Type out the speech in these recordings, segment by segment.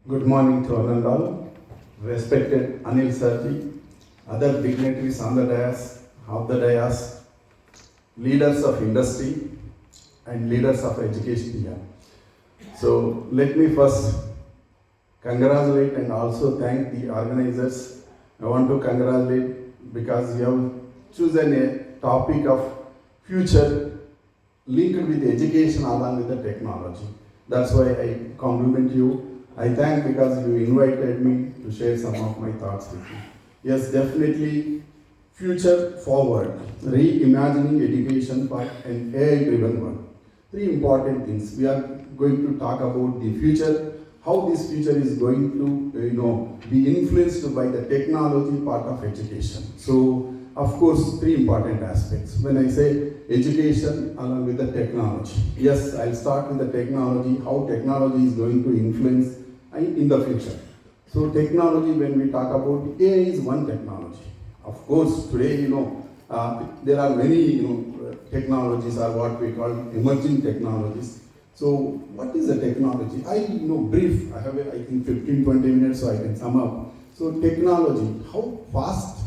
Good morning to all and all. Respected Anil Sarji, other dignitaries on the dais, leaders of industry and leaders of education here. So let me first congratulate and also thank the organizers. I want to congratulate because you have chosen a topic of future linked with education along with the technology. That's why I compliment you. I thank because you invited me to share some of my thoughts with you. Yes, definitely future forward, reimagining education for an AI-driven world. Three important things. We are going to talk about the future, how this future is going to be influenced by the technology part of education. So, of course, three important aspects. When I say education along with the technology, yes, I'll start with the technology, how technology is going to influence in the future. So technology, when we talk about AI, is one technology. Of course, today, there are many, technologies are what we call emerging technologies. So what is the technology? I brief, I have, I think 15-20 minutes so I can sum up. So technology, how fast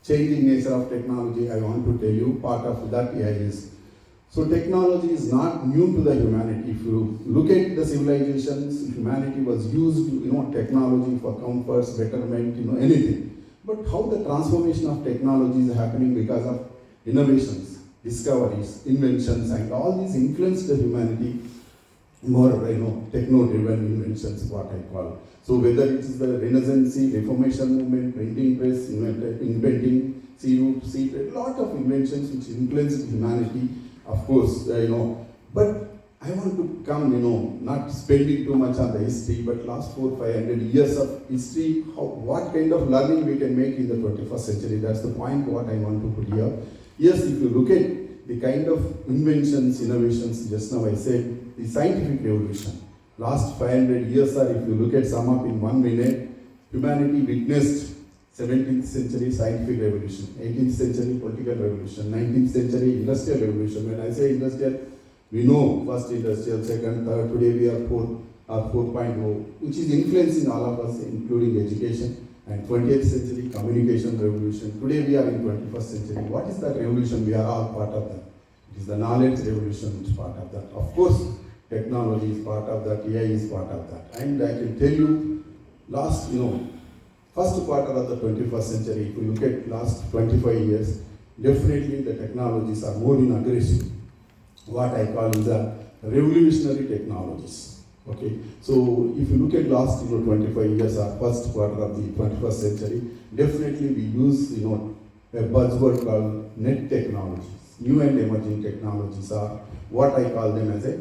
changing nature of technology, I want to tell you, part of that AI is. So technology is not new to the humanity. If you look at the civilizations, humanity was used, technology for comforts, betterment, anything. But how the transformation of technology is happening because of innovations, discoveries, inventions, and all these influenced the humanity more, techno-driven inventions, what I call. So whether it is the Renaissance, Reformation movement, printing press, inventing seed, a lot of inventions which influenced humanity. Of course, but I want to come, not spending too much on the history, but last 400-500 years of history, what kind of learning we can make in the 21st century. That's the point what I want to put here. Yes, if you look at the kind of inventions, innovations, just now I said, the scientific revolution. Last 500 years, or if you look at sum up in 1 minute, humanity witnessed 17th century scientific revolution, 18th century political revolution, 19th century industrial revolution. When I say industrial, we know first industrial, second, third, today we are 4.0, which is influencing all of us, including education. And 20th century communication revolution. Today we are in 21st century. What is that revolution? We are all part of that. It is the knowledge revolution which is part of that. Of course, technology is part of that, AI is part of that. And I can tell you, last, first quarter of the 21st century, if you look at last 25 years, definitely the technologies are more in aggression. What I call is the revolutionary technologies. Okay, so if you look at last 25 years or first quarter of the 21st century, definitely we use a buzzword called net technologies. New and emerging technologies are what I call them as A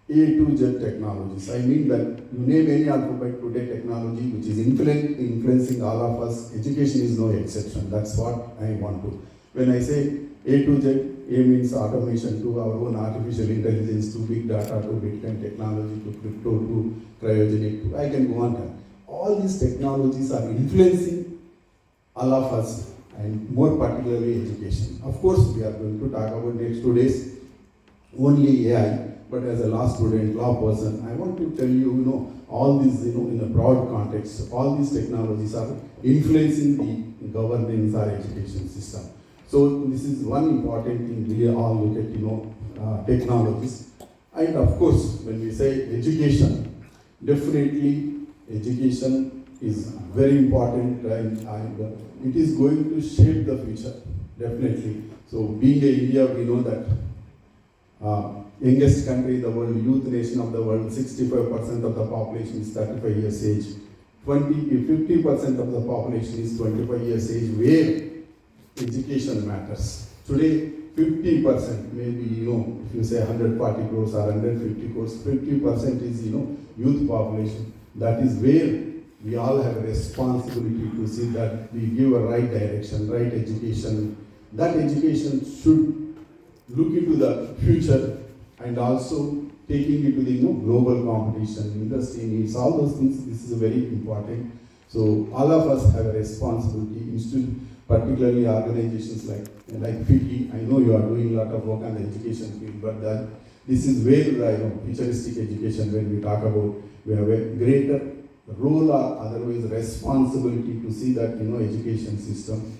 to Z technologies. I mean that you name any alphabet today technology which is influencing all of us. Education is no exception. That's what I want to. When I say A to Z, A means automation to our own artificial intelligence, to big data, to Bitcoin technology, to crypto, to cryogenic, I can go on. All these technologies are influencing all of us, and more particularly education. Of course, we are going to talk about next 2 days only AI. But as a law student, law person, I want to tell you, all these, in a broad context, all these technologies are influencing the governance or education system. So this is one important thing we all look at, technologies. And of course, when we say education, definitely education is very important and it is going to shape the future, definitely. So being India, we know that youngest country in the world, youth nation of the world, 65% of the population is 35 years age. 50% of the population is 25 years age, where education matters. Today, 50%, maybe, if you say 140 crores or 150 crores, 50% is, youth population. That is where we all have a responsibility to see that we give a right direction, right education. That education should look into the future and also taking it to the global competition, industry needs, all those things. This is very important. So all of us have a responsibility, particularly organizations like FICCI. I know you are doing a lot of work on the education field, but this is where futuristic education, when we talk about, we have a greater role or otherwise responsibility to see that, education system,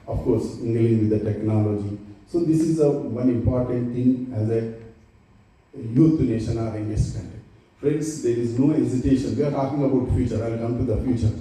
of course, mingling with the technology. So this is one important thing as a youth nation or English country. Friends, there is no hesitation. We are talking about future. I will come to the future.